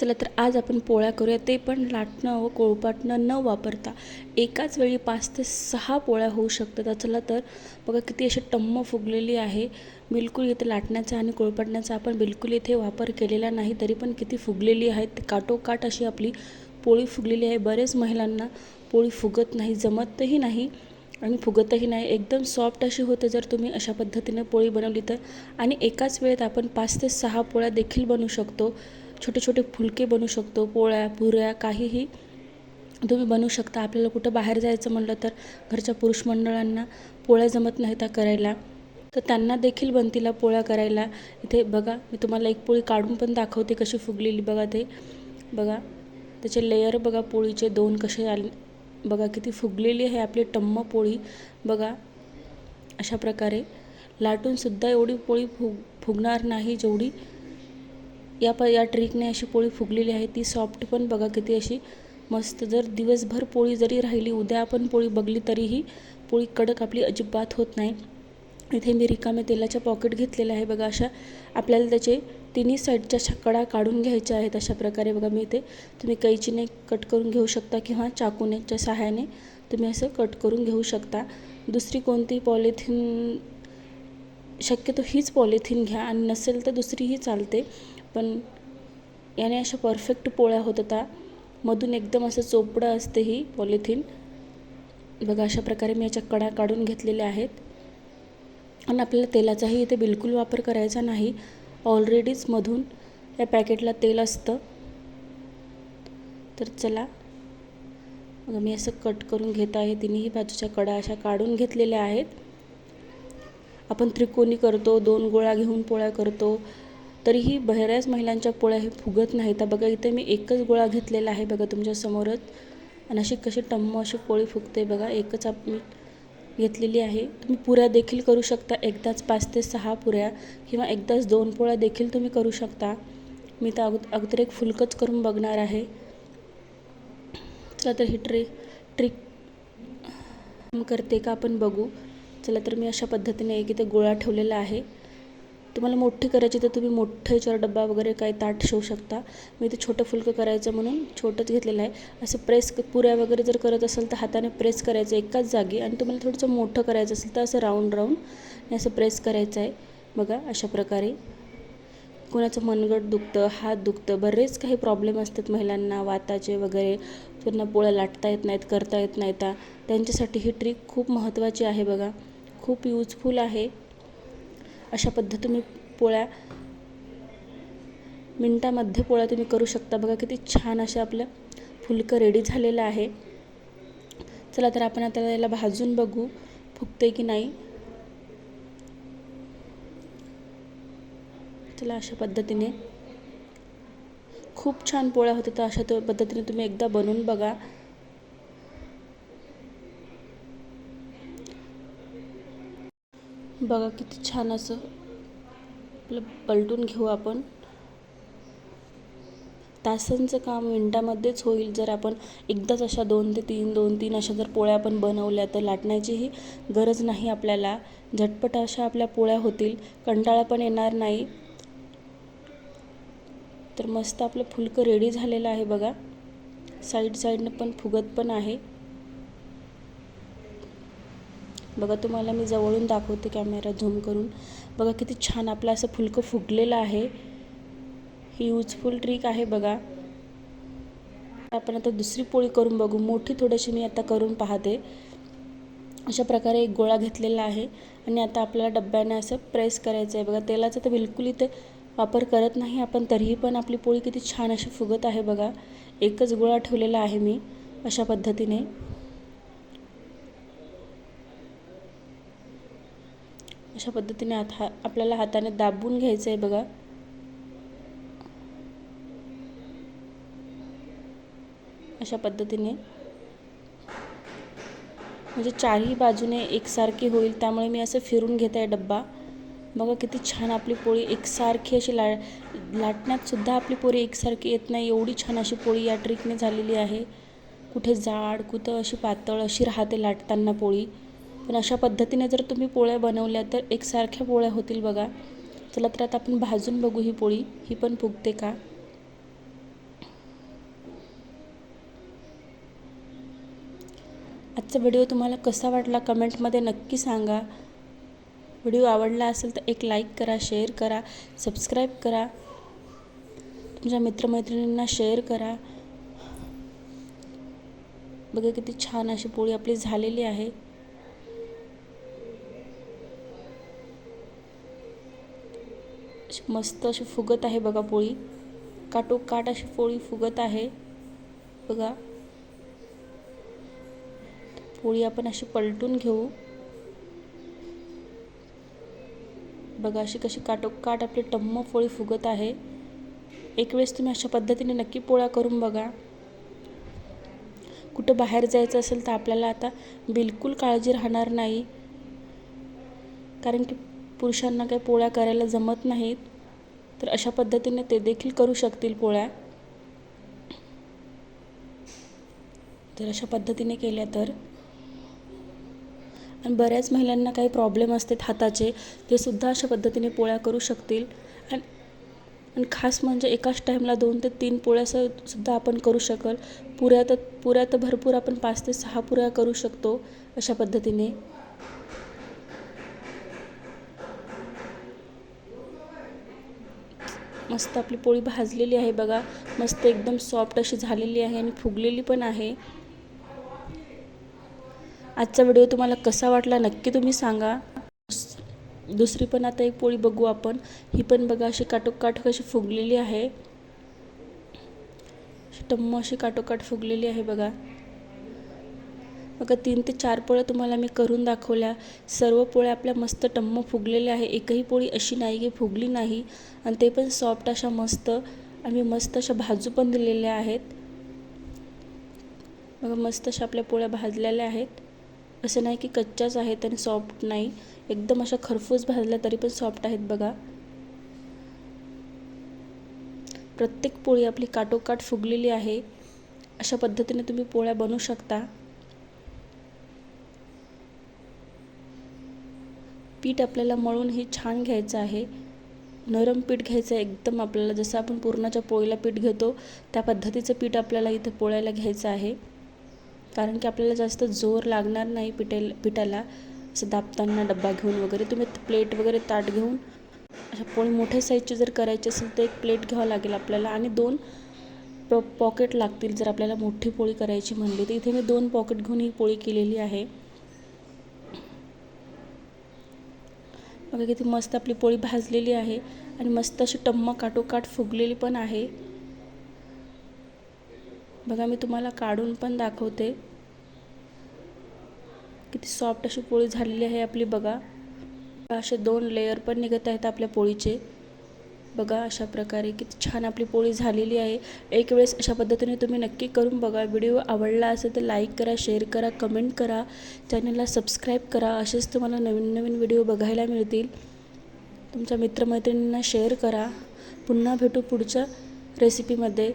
चला तर आज आपण पोळ्या करूया, ते पण लाटणं व पोळपाटणं न वापरता. एकाच वेळी 5 ते 6 पोळ्या होऊ शकतात. चला तर बघा किती अशी टम्म फुगलेली आहे. बिलकुल इथे लाटण्याचा आणि पोळपाटण्याचा आपण बिलकुल इथे वापर केलेला नाही, तरी पण किती फुगलेली आहेत. काठोकाठ अशी आपली पोळी फुगलेली आहे. बरेच महिलांना पोळी फुगत नाही, जमतही नाही आणि फुगतही नाही. एकदम सॉफ्ट अशी होते जर तुम्ही अशा पद्धतीने पोळी बनवली तर. आणि एकाच वेळेत आपण 5 ते 6 पोळ्या देखील बनवू शकतो. छोटे छोटे फुलके बनवू शकतो, पोळ्या पुऱ्या काहीही तुम्ही बनवू शकता. आपल्याला कुठं बाहेर जायचं म्हटलं तर घरच्या पुरुष मंडळांना पोळ्या जमत नाही त्या करायला, तर त्यांना देखील बनतील पोळ्या करायला. इथे बघा मी तुम्हाला एक पोळी काढून पण दाखवते कशी फुगलेली. बघा ते बघा त्याचे लेयर बघा, पोळीचे 2 कसे आले बघा, किती फुगलेली आहे आपली टम्म पोळी. बघा अशा प्रकारे लाटूनसुद्धा एवढी पोळी फुगणार नाही जेवढी या ट्रिकने अशी पोळी फुगलेली आहे. ती सॉफ्ट पण बघा किती अशी मस्त. जर दिवसभर पोळी जरी राहिली, उद्या आपण पोळी बघली तरीही पोळी कडक आपली अजिबात होत नाही. इथे मी रिकामे तेलाचे पॉकेट घेतलेले आहे. बघा अशा आपल्याला त्याचे तिन्ही साईडच्या कडा काढून घ्यायच्या आहेत. अशा प्रकारे बघा मी इथे तुम्ही कैचीने कट करून घेऊ शकता किंवा चाकूनेच्या सहाय्याने तुम्ही असं कट करून घेऊ शकता. दुसरी कोणती पॉलिथिन, शक्यतो हीच पॉलिथिन घ्या आणि नसेल तर दुसरीही चालते, पण याने अशा परफेक्ट पोळ्या होत होता. मधून एकदम असं चोपडं असते ही पॉलिथिन. बघा अशा प्रकारे मी याच्या कडा काढून घेतलेल्या आहेत. आणि आपल्याला तेलाचाही इथे बिलकुल वापर करायचा नाही. ऑलरेडीच मधून या पॅकेटला तेल असतं. तर चला मग मी असं कट करून घेत आहे. तिन्ही बाजूच्या कडा अशा काढून घेतलेल्या आहेत. आपण त्रिकोणी करतो, 2 गोळा घेऊन पोळ्या करतो, तरीही बऱ्याच महिलांच्या पोळ्या हे फुगत नाहीत. तर बघा इथे मी एकच गोळा घेतलेला आहे बघा तुमच्या समोरच, आणि अशी कशी टम्म अशी पोळी फुगते बघा. एकच मी घेतलेली आहे. तुम्ही पुऱ्या देखील करू शकता, एकदाच 5 ते 6 पुऱ्या किंवा एकदाच 2 पोळ्या देखील तुम्ही करू शकता. मी तर अगोदर एक फुलकंच करून बघणार आहे. चला तर ही ट्रिक करते का आपण बघू. चला तर मी अशा पद्धतीने एक इथे गोळा ठेवलेला आहे. तुम्हाला मोठी करायची तर तुम्ही मोठं याच्यावर डब्बा वगैरे काही ताट ठेवू शकता. मी इथे छोटं फुलकं करायचं म्हणून छोटंच घेतलेलं आहे. असं प्रेस पुऱ्या वगैरे जर करत असाल तर हाताने प्रेस करायचं एकाच जागी, आणि तुम्हाला थोडंसं मोठं करायचं असेल तर असं राऊंड असं प्रेस करायचं आहे. बघा अशा प्रकारे. कोणाचं मनगट दुखतं, हात दुखतं, बरेच काही प्रॉब्लेम असतात महिलांना वाताचे वगैरे, त्यांना पोळ्या लाटता येत नाहीत, करता येत नाहीत. त्यांच्यासाठी ही ट्रिक खूप महत्त्वाची आहे बघा, खूप यूजफुल आहे. अशा पद्धतीने पोळ्या मिनटामध्ये पोळ्या तुम्ही करू शकता. बघा किती छान असं आपलं फुलकं रेडी झालेलं आहे. चला तर आपण आता याला भाजून बघू फुगते की नाही. चला अशा पद्धतीने खूप छान पोळ्या होतात. तर अशा पद्धतीने तुम्ही एकदा बनवून बघा. बघा किती छान असं आपलं पलटून घेऊ आपण. तासांचं काम मिनटामध्येच होईल जर आपण एकदाच अशा 2 ते 3 अशा जर पोळ्या आपण बनवल्या तर लाटण्याचीही गरज नाही आपल्याला. झटपट अशा आपल्या पोळ्या होतील, कंटाळा पण येणार नाही. तर मस्त आपलं फुलकं रेडी झालेलं आहे बघा. साईडनं पण फुगत पण आहे. बघा तुम्हाला मी जवळून दाखवते कॅमेरा झूम करून. बघा किती छान आपलं असं फुलकं फुगलेलं आहे. ही यूजफुल ट्रिक आहे बघा. आपण आता दुसरी पोळी करून बघू. मोठी थोडीशी मी आता करून पाहते. अशा प्रकारे एक गोळा घेतलेला आहे आणि आता आपल्याला डब्याने असं प्रेस करायचं आहे बघा. तेलाचा तर बिलकुल इथे वापर करत नाही आपण, तरीही पण आपली पोळी किती छान अशी फुगत आहे बघा. एकच गोळा ठेवलेला आहे मी अशा पद्धतीने. अशा पद्धतीने आपल्याला हाताने दाबून घ्यायचं आहे बघा. अशा पद्धतीने म्हणजे चारही बाजूने एकसारखी होईल, त्यामुळे मी असं फिरून घेत आहे डब्बा. बघा किती छान आपली पोळी एकसारखी अशी लाटण्यात सुद्धा आपली पोळी एकसारखी येत नाही, एवढी छान अशी पोळी या ट्रिकने झालेली आहे. कुठे जाड, कुठं अशी पातळ अशी राहते लाटताना पोळी. पण अशा पद्धतीने जर तुम्ही पोळ्या बनवल्या तर एकसारख्या पोळ्या होतील बघा. चला तर आता आपण भाजून बघू ही पोळी, ही पण फुगते का. आजचा व्हिडिओ तुम्हाला कसा वाटला कमेंटमध्ये नक्की सांगा. व्हिडिओ आवडला असेल तर एक लाईक करा, शेअर करा, सबस्क्राईब करा, तुमच्या मित्रमैत्रिणींना शेअर करा. बघा किती छान अशी पोळी आपली झालेली आहे. मस्त अशी फुगत आहे बघा पोळी. काटोकाट अशी पोळी फुगत आहे बघा. पोळी आपण अशी पलटून घेऊ. बघा अशी कशी काटोकाट आपली टम्म पोळी फुगत आहे. एक वेळेस तुम्ही अशा पद्धतीने नक्की पोळ्या करून बघा. कुठं बाहेर जायचं असेल तर आपल्याला आता बिलकुल काळजी राहणार नाही, कारण की पुरुषांना काही पोळ्या करायला जमत नाहीत. तर अशा पद्धतीने ते देखील करू शकतील पोळ्या. तर अशा पद्धतीने केल्या तर. आणि बऱ्याच महिलांना काही प्रॉब्लेम असतात हाताचे, ते सुद्धा अशा पद्धतीने पोळ्या करू शकतील. आणि खास म्हणजे एकाच टाईमला 2 ते 3 पोळ्या सुद्धा आपण करू शकाल. पुऱ्या तर भरपूर आपण 5 ते 6 पुऱ्या करू शकतो अशा पद्धतीने. मस्त आपली पोळी भाजलेली आहे बघा. मस्त एकदम सॉफ्ट अशी झालेली आहे आणि फुगलेली पण आहे. आजचा व्हिडिओ तुम्हाला कसा वाटला नक्की तुम्ही सांगा. दुसरी पण आता एक पोळी बघू आपण. ही पण बघा अशी काटोकाट कशी फुगलेली आहे. टम्म अशी काटोकाट फुगलेली आहे बघा. बघा 3 ते 4 पोळ्या तुम्हाला मी करून दाखवल्या. सर्व पोळ्या आपल्या मस्त टम्म फुगलेल्या आहे. एकही पोळी अशी नाही की फुगली नाही. आणि ते पण सॉफ्ट अशा मस्त आम्ही मस्त अशा भाजू पण दिलेल्या आहेत. बघा मस्त अशा आपल्या पोळ्या भाजलेल्या आहेत. असं नाही की कच्च्याच आहेत आणि सॉफ्ट नाही, एकदम अशा खरपूस भाजल्या तरी पण सॉफ्ट आहेत बघा. प्रत्येक पोळी आपली काटोकाट फुगलेली आहे. अशा पद्धतीने तुम्ही पोळ्या बनवू शकता. पीठ आपल्याला मळून हे छान घ्यायचं आहे. नरम पीठ घ्यायचं आहे एकदम आपल्याला, जसं आपण पुरणाच्या पोळीला पीठ घेतो त्या पद्धतीचं पीठ आपल्याला इथं पोळ्याला घ्यायचं आहे. कारण की आपल्याला जास्त जोर लागणार नाही पिठाला. असं दाबताना डब्बा घेऊन वगैरे तुम्ही प्लेट वगैरे ताट घेऊन अशा पोळी मोठ्या साईजची जर करायची असेल तर एक प्लेट घ्यावं लागेल आपल्याला आणि 2 पॉकेट लागतील जर आपल्याला मोठी पोळी करायची म्हणली तर. इथे मी 2 पॉकेट घेऊन ही पोळी केलेली आहे. बघा किती मस्त आपली पोळी भाजलेली आहे आणि मस्त अशी टम्म काटोकाट फुगलेली पण आहे. बघा मी तुम्हाला काढून पण दाखवते. किती सॉफ्ट अशी पोळी झालेली आहे आपली बघा. असे 2 लेयर पण निघत आहेत आपल्या पोळीचे. बघा अशा प्रकारे किती छान आपली पोळी झालेली आहे. एक वेळेस अशा पद्धतीने तुम्ही नक्की करून बघा. व्हिडिओ आवडला असेल तर लाईक करा, शेअर करा, कमेंट करा, चॅनलला सबस्क्राईब करा. असेच तुम्हाला नवीन नवीन व्हिडिओ बघायला मिळतील. तुमच्या मित्रमैत्रिणींना शेअर करा. पुन्हा भेटू पुढच्या रेसिपीमध्ये.